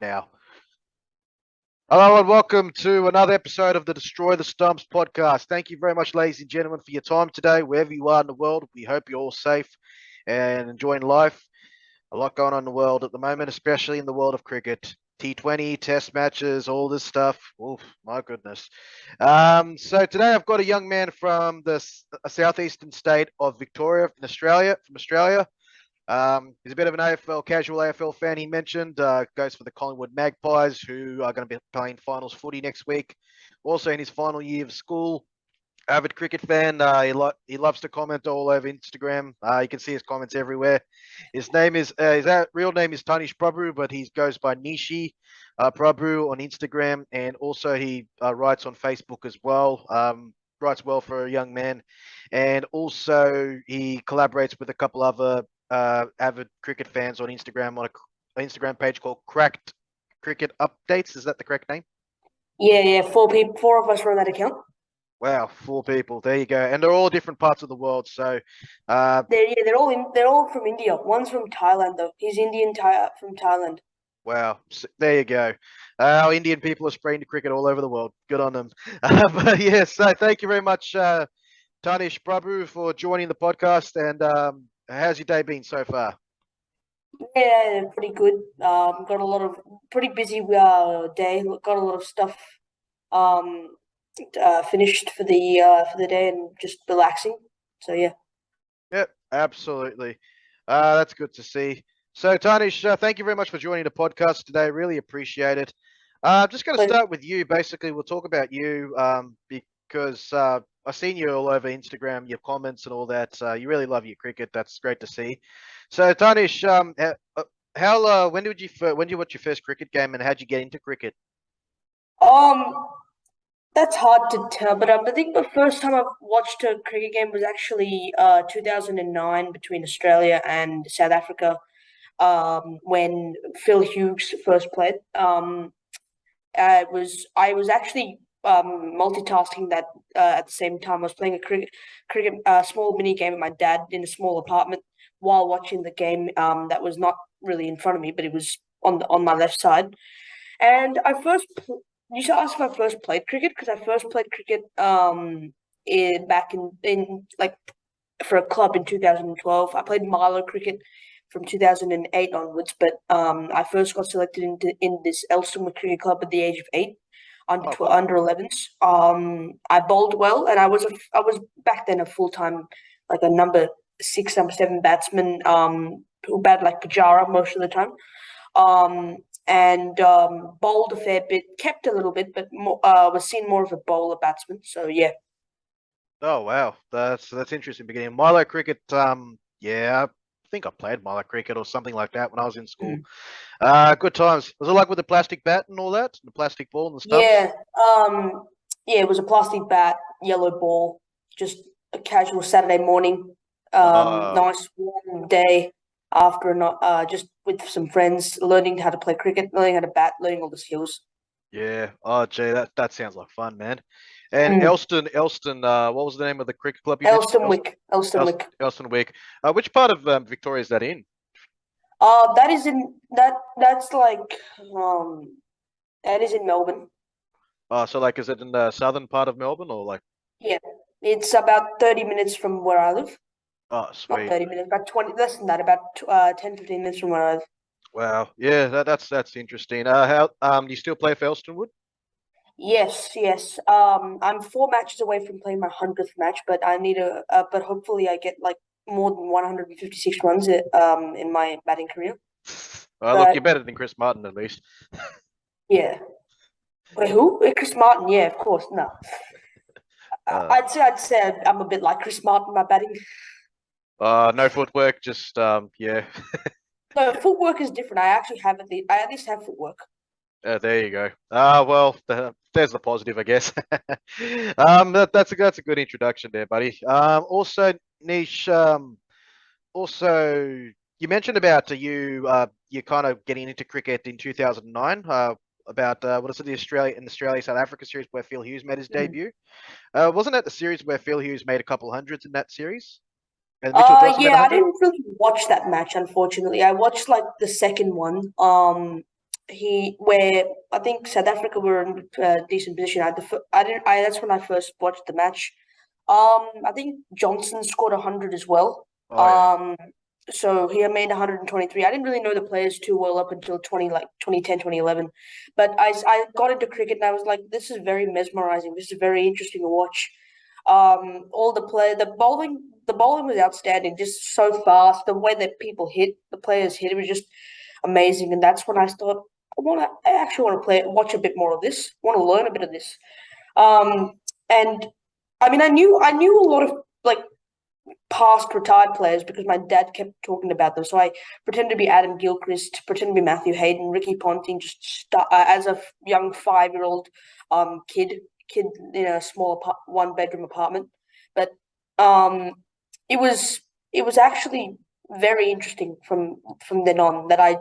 now. Hello and welcome to another episode of the Destroy the Stumps podcast. Thank you very much, ladies and gentlemen, for your time today, wherever you are in the world. We hope you're all safe and enjoying life. A lot going on in the world at the moment, especially in the world of cricket. T20, test matches, all this stuff. Oof, my goodness. So today I've got a young man from the southeastern state of Victoria, from Australia. He's a bit of an casual AFL fan. He mentioned goes for the Collingwood Magpies, who are going to be playing finals footy next week. Also in his final year of school, avid cricket fan. He loves to comment all over Instagram. You can see his comments everywhere. His real name is Tanish Prabhu, but he goes by Neeshey Prabhu on Instagram, and also he writes on Facebook as well. Writes well for a young man, and also he collaborates with a couple other avid cricket fans on Instagram on an Instagram page called Cracked Cricket Updates. Is that the correct name? Yeah. 4 of us run that account. Wow, 4 people. There you go, and they're all different parts of the world. So, they're all from India. One's from Thailand though. He's Indian from Thailand. Wow, there you go. Our Indian people are spreading cricket all over the world. Good on them. But yeah, so thank you very much, Tanish Prabhu, for joining the podcast. And how's your day been so far? Yeah, pretty good. Got a lot of pretty busy day. Got a lot of stuff finished for the day and just relaxing. So yeah. Yep, absolutely. That's good to see. So Tanish, thank you very much for joining the podcast today. Really appreciate it. I'm just going to start with you. Basically, we'll talk about you because I've seen you all over Instagram, your comments and all that. You really love your cricket. That's great to see. So Tanish, when did you watch your first cricket game, and how'd you get into cricket? That's hard to tell, but I think the first time I watched a cricket game was actually 2009 between Australia and South Africa, when Phil Hughes first played. I was actually multitasking that at the same time. I was playing a cricket small mini game with my dad in a small apartment while watching the game. That was not really in front of me, but it was on my left side. And you should ask if I first played cricket, because I first played cricket back in like for a club in 2012. I played Milo cricket from 2008 onwards, but I first got selected in this Elstonwood Cricket Club at the age of 8, under 11s. I bowled well, and I was back then a full-time, like a number 6, number 7 batsman, who batted like Pujara most of the time. And bowled a fair bit, kept a little bit, but was seen more of a bowler batsman. So yeah. Oh wow, that's interesting. Beginning Milo cricket, yeah, I think I played Milo cricket or something like that when I was in school. Good times. Was it like with the plastic bat and all that, the plastic ball and the stumps? Yeah, it was a plastic bat, yellow ball, just a casual Saturday morning, nice warm day after just with some friends, learning how to play cricket, learning how to bat, learning all the skills. Yeah. Oh, gee, that sounds like fun, man. And Elston, what was the name of the cricket club you mentioned? Elstonwick. Which part of Victoria is that in? That is in that's like that is in Melbourne. Oh, so like, is it in the southern part of Melbourne or like? Yeah, it's about 30 minutes from where I live. Oh, sweet. Not 30 minutes, about 20, less than that, about 10, 15 minutes from where I live. Wow. Yeah, that's interesting. Do you still play for Elstonwood? Yes. I'm 4 matches away from playing my 100th match, but I need but hopefully I get like more than 156 runs in my batting career. Look, you're better than Chris Martin at least. Yeah. Wait, who? Chris Martin? Yeah, of course. No. I'd say I'm a bit like Chris Martin, my batting. No footwork, just yeah. No, footwork is different. I at least have footwork. There you go. Well, there's the positive, I guess. That's a good introduction there, buddy. Also, Nish, also you mentioned about you kind of getting into cricket in 2009. About what is it, the Australia South Africa series where Phil Hughes made his debut. Wasn't that the series where Phil Hughes made a couple hundreds in that series? And I didn't really watch that match, unfortunately. I watched like the second one. where I think South Africa were in a decent position. That's when I first watched the match. I think Johnson scored 100 as well. Oh yeah. So he had made 123. I didn't really know the players too well up until 2010, 2011. But I got into cricket and I was like, this is very mesmerizing. This is very interesting to watch. The bowling was outstanding, just so fast. The way that the players hit, it was just amazing. And that's when I thought, I actually want to watch a bit more of this. Want to learn a bit of this. And I mean, I knew a lot of like past retired players because my dad kept talking about them. So I pretended to be Adam Gilchrist, pretended to be Matthew Hayden, Ricky Ponting, as a young 5-year-old kid in a small one-bedroom apartment. But um, it was actually very interesting from then on that I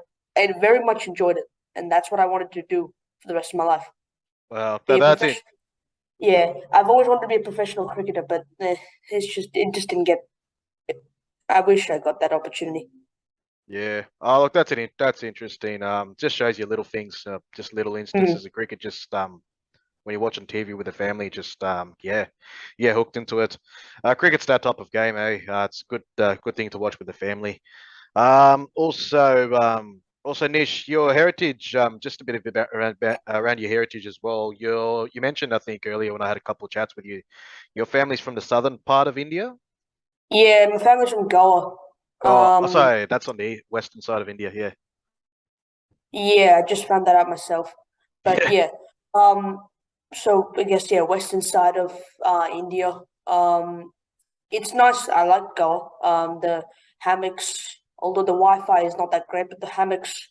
very much enjoyed it, and that's what I wanted to do for the rest of my life. Well, Be a that's it. professional. Yeah, I've always wanted to be a professional cricketer, but it just didn't get. I wish I got that opportunity. Yeah. Oh, look, that's interesting. Just shows you little things, just little Mm. instances of cricket. Just when you're watching TV with the family, just yeah, hooked into it. Cricket's that type of game, eh? It's a good thing to watch with the family. Also, Nish, your heritage, just a bit of around your heritage as well. You mentioned, I think earlier when I had a couple of chats with you, your family's from the southern part of India. Yeah, my family's from Goa. Oh, sorry, that's on the western side of India. Yeah. Yeah, I just found that out myself. But Yeah. yeah, so I guess yeah, western side of India. It's nice. I like Goa. The hammocks, although the Wi-Fi is not that great, but the hammocks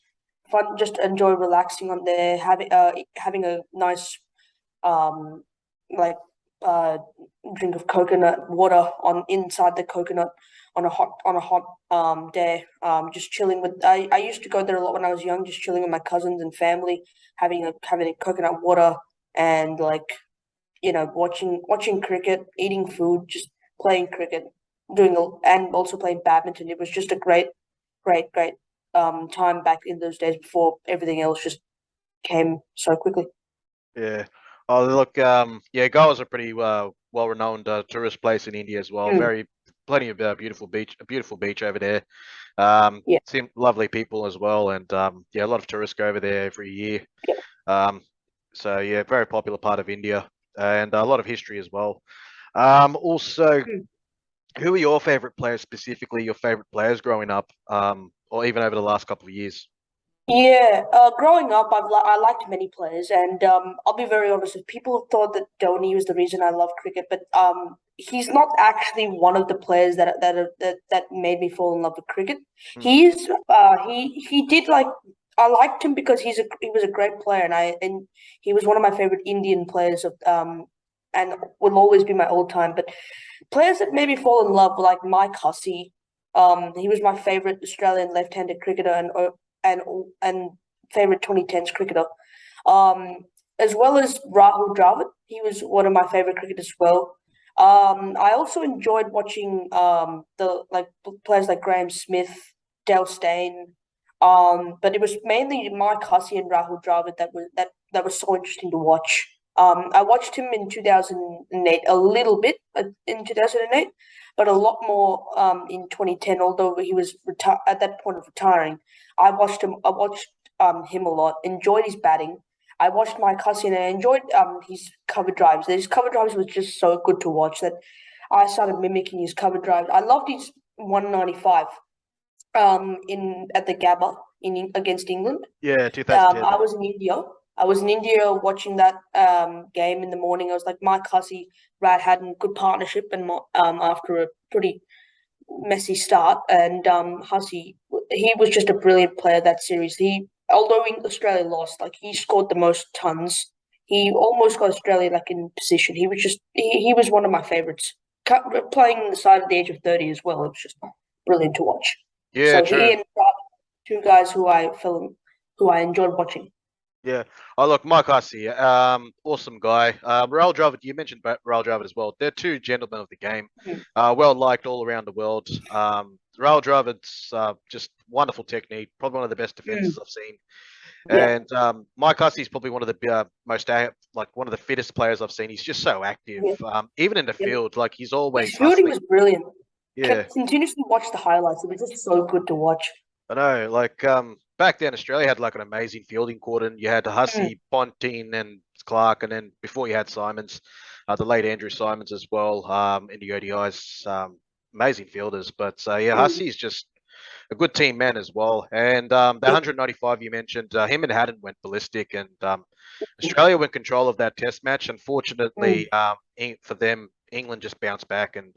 fun. Just enjoy relaxing on there, having a nice um like uh drink of coconut water on inside the coconut on a hot day, just chilling with I used to go there a lot when I was young, just chilling with my cousins and family, having a coconut water and like watching cricket, eating food, just playing cricket, and also playing badminton. It was just a great time back in those days before everything else just came so quickly. Yeah. Oh, look, yeah, Goa is a pretty well-renowned tourist place in India as well. Mm, Plenty of a beautiful beach over there. yeah. Seem lovely people as well, and yeah, a lot of tourists go over there every year. Yeah. Um, so yeah, very popular part of India, and a lot of history as well. Also, Mm. who are your favorite players, specifically your favorite players growing up, or even over the last couple of years? Yeah, growing up, I liked many players, and I'll be very honest. If people thought that Dhoni was the reason I love cricket, but he's not actually one of the players that made me fall in love with cricket. Hmm. He did like I liked him because he was a great player, and he was one of my favorite Indian players and will always be my old time. But players that made me fall in love were like Mike Hussey. He was my favorite Australian left-handed cricketer, and and favorite 2010s cricketer. Um, as well as Rahul Dravid, he was one of my favorite cricketers as well. I also enjoyed watching the like players like Graham Smith, Dale Steyn. But it was mainly Mike Hussey and Rahul Dravid that was so interesting to watch. I watched him in 2008 a little bit in 2008, but a lot more in 2010. Although he was at that point of retiring, I watched him a lot. Enjoyed his batting. I watched Mike Hussey and I enjoyed his cover drives. His cover drives was just so good to watch that I started mimicking his cover drive. I loved his 195 in at the Gabba in against England. Yeah, 2010. I was in India. I was in India watching that game in the morning. I was like Mike Hussey, Brad Haddon, good partnership, and after a pretty messy start, and Hussey, he was just a brilliant player that series. Although Australia lost, like he scored the most tons. He almost got Australia like in position. He was one of my favorites. Playing on the side at the age of 30 as well. It was just brilliant to watch. Yeah, So he true. and two guys who I enjoyed watching. Yeah. Oh, look, Mike Hussey, awesome guy. Raul Dravid, you mentioned Raul Dravid as well. They're two gentlemen of the game, Mhm. well liked all around the world. Raul Dravid's just wonderful technique, probably one of the best defenses Mm. I've seen. Yeah. And Mike Hussey's probably one of the one of the fittest players I've seen. He's just so active, Yeah. even in the Yep. field. Like he's His always fielding hustling. was brilliant. Yeah, Kept continuously watch the highlights. It was just so good to watch. I know. Like back then, Australia had like an amazing fielding cordon. You had Mm, Hussey, Ponting, and Clark, and then before you had Simons, the late Andrew Simons as well. In the ODIs, amazing fielders. But yeah, mm. Hussey's just a good team man as well. And the Yep. 195 you mentioned, him and Haddon went ballistic, and Australia were in control of that Test match. Mm. Unfortunately, for them, England just bounced back, and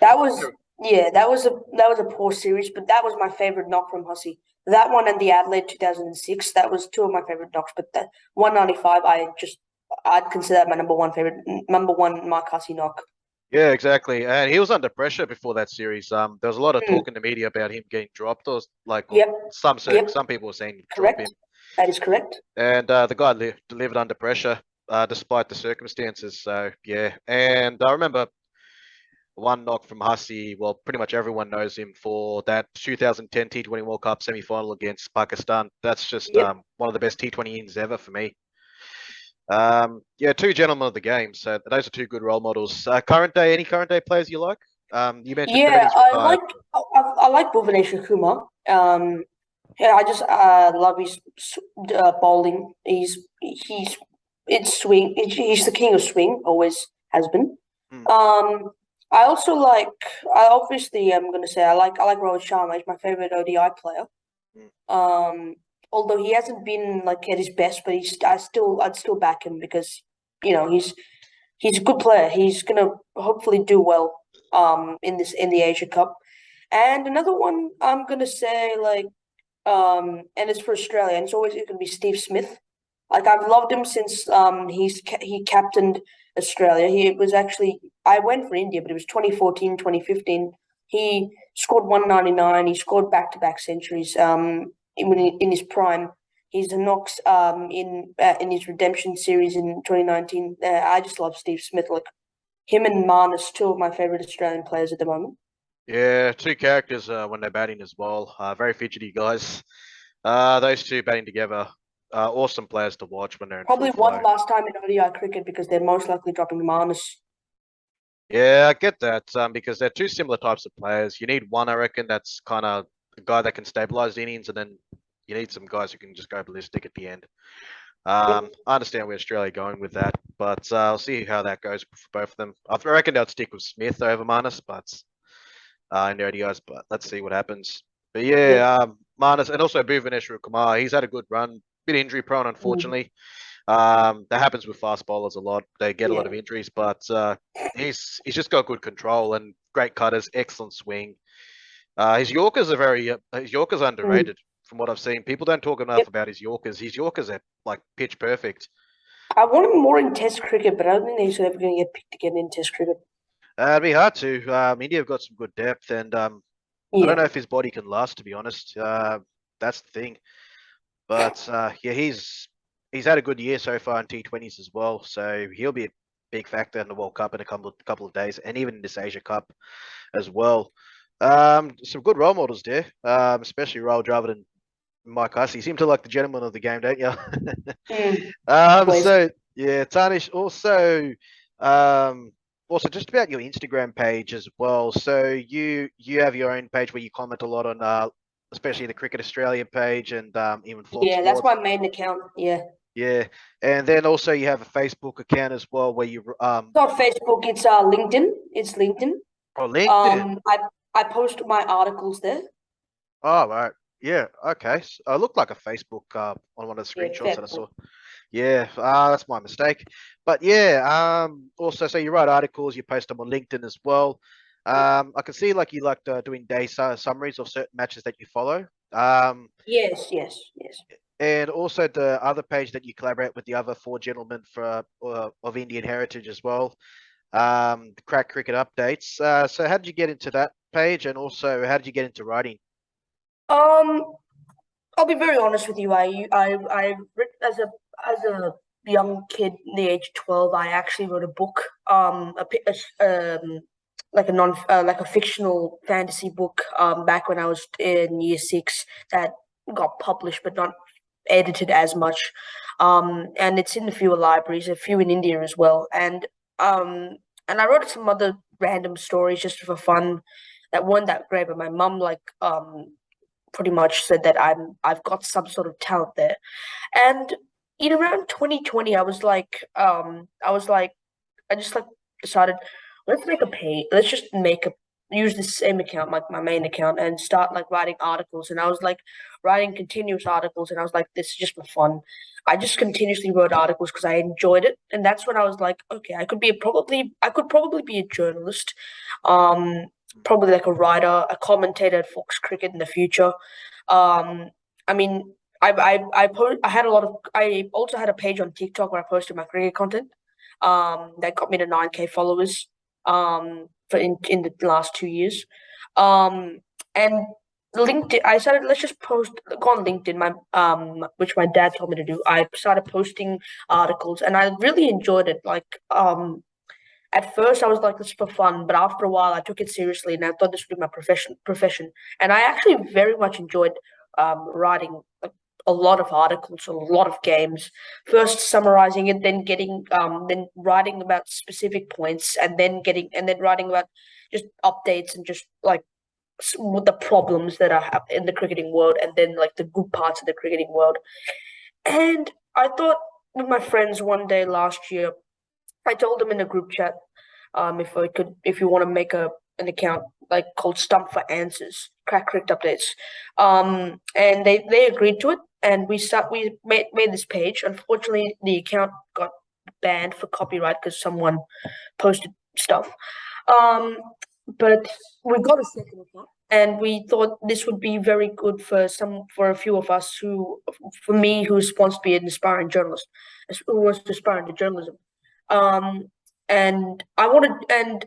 That was that was a poor series, but that was my favorite knock from Hussey. That one and the Adelaide 2006, that was two of my favorite knocks. But that 195, I'd consider that my number one Mark Hussey knock. yeah, exactly. And he was under pressure before that series. There was a lot of Mm. talk in the media about him getting dropped, or Yep. Yep. some people were saying drop Correct. him, That is correct. and the guy delivered under pressure, despite the circumstances. So yeah, and I remember one knock from Hussey. Well, pretty much everyone knows him for that 2010 T20 World Cup semi-final against Pakistan. That's just Yep. one of the best T20 innings ever for me. Yeah, two gentlemen of the game. So those are two good role models. Any current day players you like? You mentioned Yeah, Triventy's I retired. like I like Bhuvaneswar Kumar. Yeah, I just love his bowling. He's it's swing. He's the king of swing. Always has been. Hmm. Um, I also like. I obviously am going to say I like Rohit Sharma. He's my favorite ODI player. Hmm. Um, although he hasn't been like at his best, but I'd still back him because he's a good player. He's gonna hopefully do well in the Asia Cup. And another one I'm gonna say and it's for Australia, and it's always gonna be Steve Smith. Like I've loved him since he captained Australia. He was actually I went for India, but it was 2014, 2015. He scored 199. He scored back-to-back centuries in his prime. He's a knocks in his redemption series in 2019. I just love Steve Smith. Like him and Marnus, two of my favorite Australian players at the moment. Yeah, two characters when they're batting as well. Very fidgety guys. Those two batting together, awesome players to watch when they're in full Probably one flow. last time in ODI cricket because they're most likely dropping Marnus. Yeah, I get that because they're two similar types of players. You need one, I reckon, that's kind of a guy that can stabilize the innings, and then you need some guys who can just go ballistic at the end. Yep. I understand where Australia are going with that, but I'll see how that goes for both of them. I reckon they'll stick with Smith over Marnus, but in the ODIs, but let's see what happens. But Yep. yeah, Marnus and also Bhuvaneshwar Kumar, he's had a good run, bit injury prone, Mm. unfortunately. That happens with fast bowlers a lot. They get a lot Yeah. of injuries, but he's just got good control and great cutters, excellent swing. His Yorkers are Mm. underrated from what I've seen. People don't talk enough Yep. about his Yorkers. His Yorkers are like pitch perfect. I want him more in Test cricket, but I don't think he's ever going to get picked again in Test cricket. It'd be hard to. India have got some good depth, and I don't Yeah. know if his body can last. To be honest, that's the thing. But yeah, he's had a good year so far in T20s as well. So he'll be a big factor in the World Cup in a couple of days, and even in this Asia Cup as well. Some good role models there, especially Rahul Dravid and Mike Hussey. You seem to like the gentleman of the game, don't you? Mm. Always. So yeah, Tarnish um, also just about your Instagram page as well. So you have your own page where you comment a lot on especially the Cricket Australia page and even Flog Yeah, that's my Sports. main account. Yeah. Yeah, and then also you have a Facebook account as well where you It's not Facebook, it's LinkedIn. It's LinkedIn. oh, LinkedIn. I post my articles there. Oh right, yeah, okay. I looked like a Facebook on one of the Yeah, screenshots fair that I point. saw. Yeah, that's my mistake. But yeah, also, so you write articles, you post them on LinkedIn as well. I can see like you like doing day summaries of certain matches that you follow. Yes, yes, yes. And also the other page that you collaborate with the other four gentlemen of Indian heritage as well. The Crack Cricket Updates. So how did you get into that page, and also how did you get into writing? Um, I'll be very honest with you. As a young kid, the age 12, I actually wrote a book. Like a like a fictional fantasy book. Back when I was in year 6, that got published, but not edited as much. And it's in a few libraries, a few in India as well. And I wrote some other random stories just for fun that weren't that great, but my mum pretty much said that I've got some sort of talent there. And in around 2020, I just like decided, let's make a page. Let's just use the same account, like my main account, and start like writing articles. And I was like writing continuous articles, and I was like, this is just for fun. I just continuously wrote articles because I enjoyed it, and that's when I was like, okay, I could probably be a journalist, um, probably like a writer, a commentator at Fox Cricket in the future. I mean, I had a lot of I also had a page on TikTok where I posted my cricket content. That got me to 9K followers. For in the last 2 years. And LinkedIn, I started. Let's just go on LinkedIn. Which my dad told me to do. I started posting articles, and I really enjoyed it. At first, I was like, this is for fun, but after a while, I took it seriously, and I thought this would be my profession. And I actually very much enjoyed writing a lot of articles, a lot of games. First summarizing it, then writing about specific points, and then writing about just updates and just like the problems that I have in the cricketing world, and then like the good parts of the cricketing world. And I thought with my friends one day last year, I told them in a group chat, if you want to make an account like called Stump for Answers, Crack Cricket Updates, and they agreed to it, and we made this page. Unfortunately, the account got banned for copyright because someone posted stuff. Um, but we got a second account, and we thought this would be very good for a few of us for me, who wants to be an aspiring journalist, who wants to aspire into journalism. Um, and I wanted, and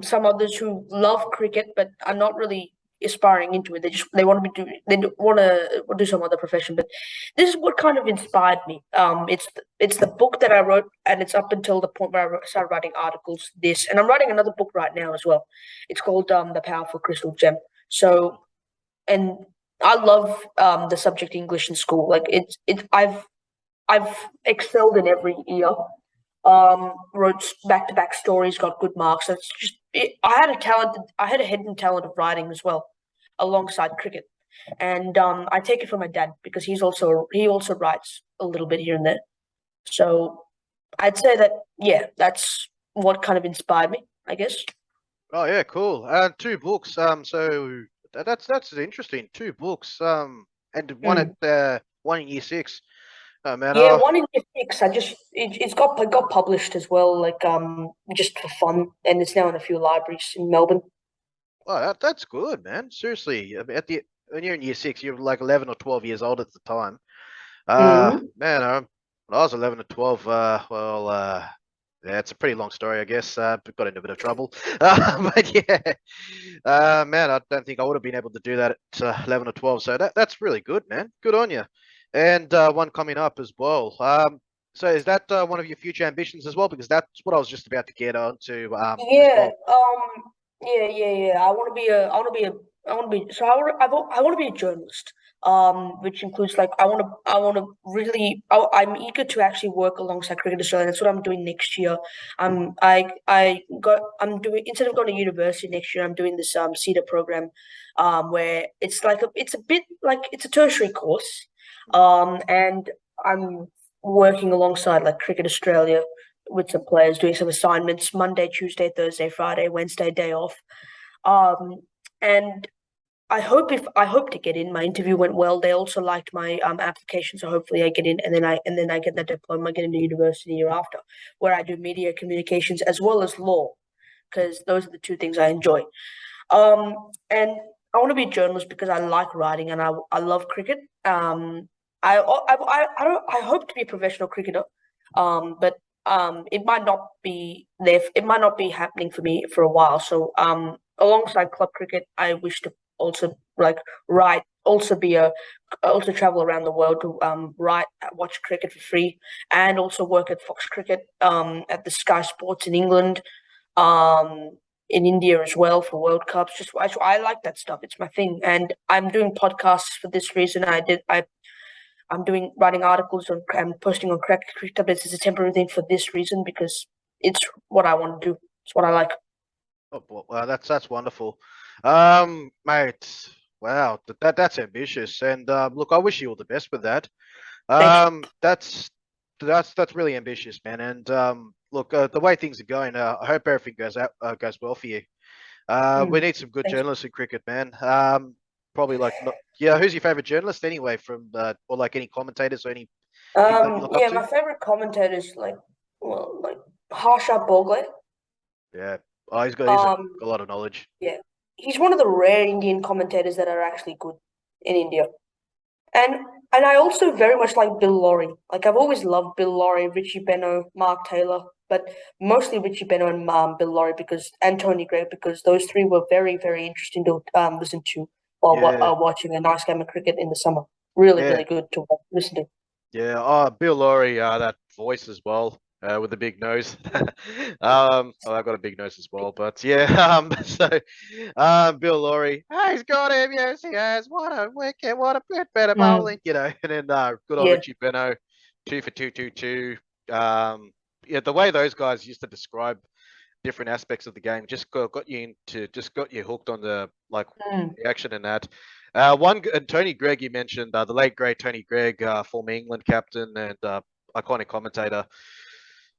some others who love cricket but are not really aspiring into it. They want to want to do some other profession. But this is what kind of inspired me. It's the book that I wrote, and it's up until the point where I started writing articles. And I'm writing another book right now as well. It's called The Powerful Crystal Gem. So, and I love the subject English in school. Like I've excelled in every year. Wrote back-to-back stories, got good marks. So I had a hidden talent of writing as well, alongside cricket. And I take it from my dad because he also writes a little bit here and there. So I'd say that, yeah, that's what kind of inspired me, I guess. Oh yeah, cool. Two books. So that's interesting. Two books. And Mm. one in year six. Oh man, Yeah, one in year six. It got published as well, like just for fun, and it's now in a few libraries in Melbourne. that's good, man. Seriously, I mean, when you're in year six, you're like 11 or 12 years old at the time. Mm. Man, when I was 11 or 12, yeah, it's a pretty long story, I guess. Got into a bit of trouble. But yeah, man, I don't think I would have been able to do that at 11 or 12. So that's really good, man. Good on you. And one coming up as well. So is that one of your future ambitions as well? Because that's what I was just about to get on to as Yeah, well. yeah. I want to be. So I want to be a journalist. Which includes like I want to really. I'm eager to actually work alongside Cricket Australia. That's what I'm doing next year. I'm doing, instead of going to university next year, I'm doing this CETA program, where it's a bit like it's a tertiary course, and I'm working alongside like Cricket Australia with some players, doing some assignments Monday, Tuesday, Thursday, Friday, Wednesday, day off. And I hope to get in. My interview went well. They also liked my application, so hopefully I get in, and then I get that diploma. I get into university the year after, where I do media communications as well as law, because those are the two things I enjoy. And I want to be a journalist because I like writing and I love cricket. I don't I hope to be a professional cricketer, but it might not be there. It might not be happening for me for a while. So alongside club cricket, I wish to also like write, also travel around the world to write, watch cricket for free, and also work at Fox Cricket, at the Sky Sports in England, um, in India as well for World Cups. I like that stuff. It's my thing, and I'm doing podcasts for this reason. I'm writing articles and posting on CrackedCricketUpdates as a temporary thing for this reason because it's what I want to do. It's what I like. Oh, well, that's wonderful, mate. Wow, that's ambitious, and look, I wish you all the best with that. Thanks. That's really ambitious, man. And look, the way things are going, I hope everything goes well for you. We need some good Thanks. journalists in cricket, man. Probably like not, yeah. Who's your favorite journalist anyway? From or like any commentators or anything that you look up Yeah, to? my favorite commentators like Harsha Bhogle. Yeah. Oh, he's a Um, lot of knowledge. yeah, he's one of the rare Indian commentators that are actually good in India. And and I also very much like Bill Laurie. Like I've always loved Bill Laurie, Richie Benaud, Mark Taylor, but mostly Richie Benaud and Bill Laurie and Tony Gregg because those three were very very interesting to listen to while Yeah. watching a nice game of cricket in the summer. Really Yeah. really good to listen to. Yeah, Bill Laurie, that voice as well, with the big nose. Oh, I've got a big nose as well, but yeah, Bill Laurie, oh, he's got him, yes, he has. What a wicket, what a better Mm, bowling, and then good old yeah, Richie Benaud, 2 for 222. Yeah, the way those guys used to describe different aspects of the game just got you hooked on the like mm, the action and that. And Tony Gregg, you mentioned the late great Tony Gregg, former England captain and iconic commentator.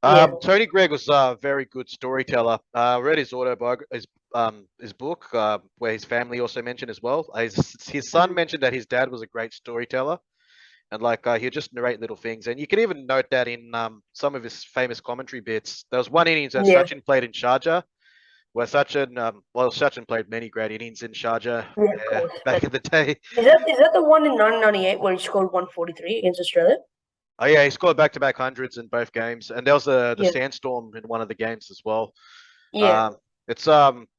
yeah, Tony Gregg was a very good storyteller. Read his autobiography, his book, where his family also mentioned as well. His son mm, mentioned that his dad was a great storyteller, and like he'll just narrate little things. And you can even note that in some of his famous commentary bits. There was one innings that yeah, Sachin played in Sharjah, where Sachin played many great innings in Sharjah, yeah. Of yeah, course. back But in the day. is that the one in 1998 where he scored 143 against Australia? Oh yeah, he scored back-to-back hundreds in both games, and there was the Yeah, sandstorm in one of the games as well. yeah, It's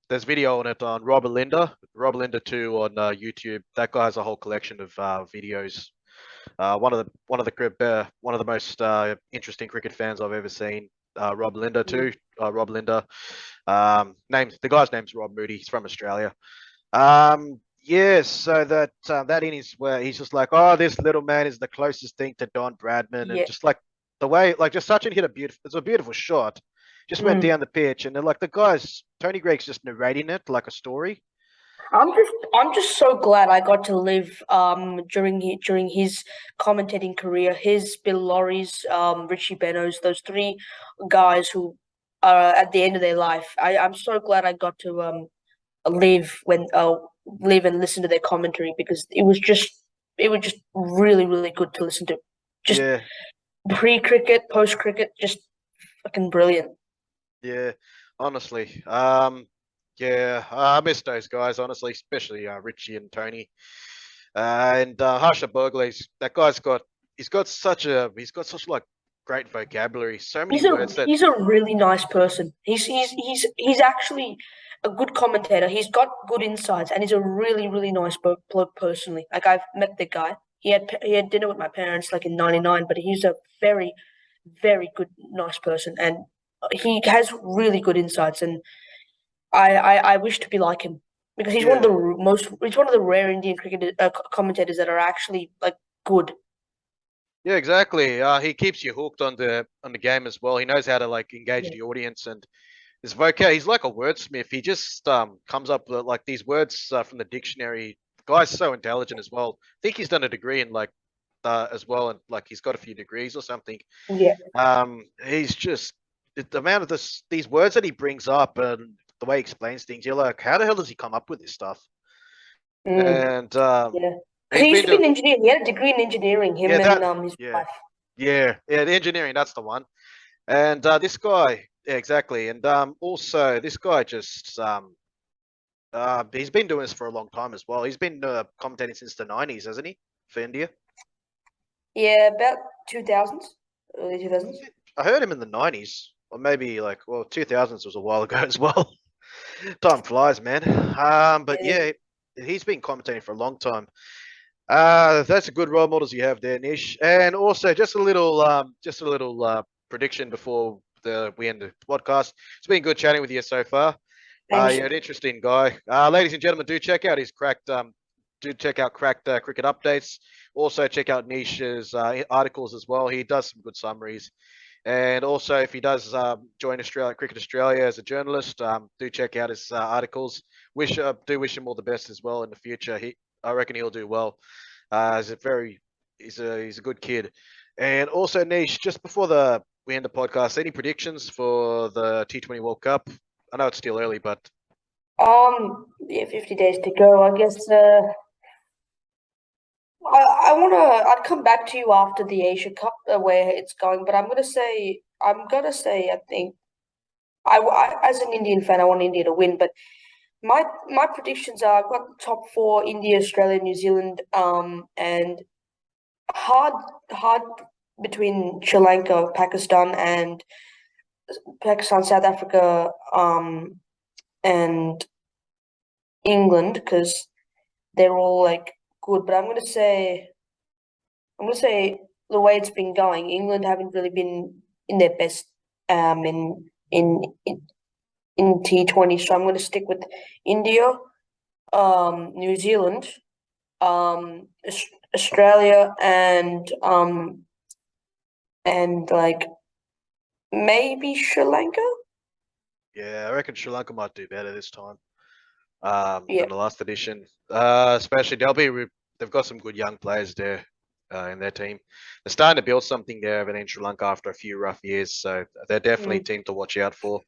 there's video on it on Robert Linda 2 on YouTube. That guy has a whole collection of videos. One of the most interesting cricket fans I've ever seen. Rob Linda mm, too. Rob Linda. The guy's name's Rob Moody. He's from Australia. Yes, so that innings where he's just like, oh, this little man is the closest thing to Don Bradman, and yeah. just like the way, like just Sachin hit it's a beautiful shot, just went Mm. down the pitch, and then like the guys, Tony Gregg's just narrating it like a story. I'm just so glad I got to live during his commentating career, his Bill Laurie's, Richie Benaud's, those three guys who are at the end of their life. I'm so glad I got to live when live and listen to their commentary because it was just really really good to listen to. Just Yeah, pre-cricket, post-cricket, just fucking brilliant. yeah, honestly, yeah, I miss those guys honestly, especially Richie and Tony, and Harsha Bhogle. That guy's got he's got such like great vocabulary, so many He's a words that he's a really nice person. He's actually a good commentator. He's got good insights, and he's a really really nice bloke personally. Like I've met the guy. He had dinner with my parents like in '99, but he's a very very good nice person, and he has really good insights. And I wish to be like him because yeah. he's one of the rare Indian cricket commentators that are actually like good. Yeah, exactly. He keeps you hooked on the game as well. He knows how to like engage Yeah. the audience, and his vocab. He's like a wordsmith. He just comes up with like these words from the dictionary. The guy's so intelligent as well. I think he's done a degree in like as well, and like he's got a few degrees or something. Yeah. He's just the amount of these words that he brings up and the way he explains things. You're like, how the hell does he come up with this stuff? Mm. And Yeah. he's He used been to be doing an engineer. He had a degree in engineering, yeah him and that his yeah wife. yeah, the engineering, that's the one. And this guy, yeah, exactly. And also this guy just he's been doing this for a long time as well. He's been commentating since the 90s, hasn't he, for India? Yeah, about 2000s, early 2000s. I heard him in the 90s, or maybe like, well, 2000s was a while ago as well. Time flies, man. But Yeah. yeah, he's been commentating for a long time. That's a good role models you have there, Nish. And also, just a little prediction before we end the podcast. It's been good chatting with you so far. Thanks. You're an interesting guy. Ladies and gentlemen, do check out his cracked do check out Cracked Cricket Updates. Also check out Neeshey's articles as well. He does some good summaries. And also, if he does join Cricket Australia as a journalist, do check out his articles. Do wish him all the best as well in the future. I reckon he'll do well. He's a good kid. And also, Nish, just before we end the podcast, any predictions for the T20 World Cup? I know it's still early, but 50 days to go. I guess I'd come back to you after the Asia Cup where it's going, but I'm gonna say I think as an Indian fan I want India to win, but my predictions are I've got the top four: India, Australia, New Zealand, and hard between Sri Lanka, Pakistan, South Africa, and England, because they're all like good. But I'm gonna say the way it's been going, England haven't really been in their best in T20, so I'm gonna stick with India, New Zealand, Australia, and like maybe Sri Lanka. yeah, I reckon Sri Lanka might do better this time Yeah. than the last edition. Especially they've got some good young players there in their team. They're starting to build something there over in Sri Lanka after a few rough years, so they're definitely a team to watch out for.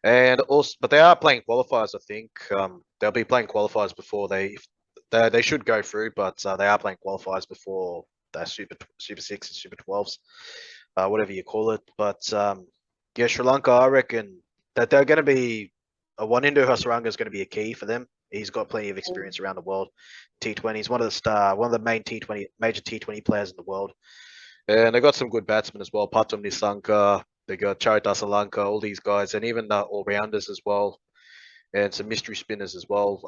And also, but they are playing qualifiers. I think they'll be playing qualifiers before they should go through, but they are playing qualifiers before the Super 6 and Super 12s, whatever you call it. But yeah, Sri Lanka, I reckon that they're going to be Wanindu Hasaranga is going to be a key for them. He's got plenty of experience around the world. T20, he's one of the main major T20 players in the world. And they got some good batsmen as well. Patum Nisanka, they got Charita Salanka, all these guys, and even the all-rounders as well, and some mystery spinners as well.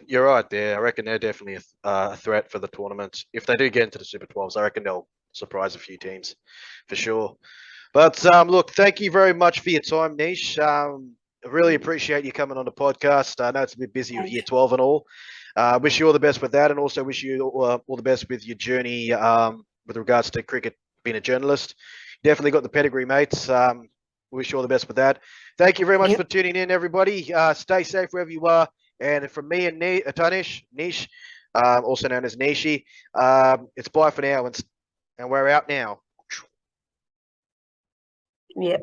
You're right there. I reckon they're definitely a threat for the tournament. If they do get into the Super 12s, I reckon they'll surprise a few teams for sure. But look, thank you very much for your time, Nish. I really appreciate you coming on the podcast. I know it's a bit busy with Year 12 and all. Wish you all the best with that, and also wish you all the best with your journey with regards to cricket, being a journalist. Definitely got the pedigree, mates. Wish you all the best with that. Thank you very much for tuning in, everybody. Stay safe wherever you are. And from me and Nish, also known as Neeshey, it's bye for now, and we're out now. Yep.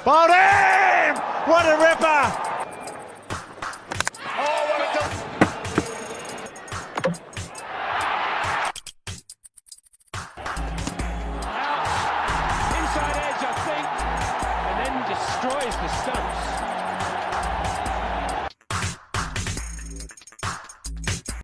Bowled in! What a ripper! Inside edge, I think, and then destroys the stumps.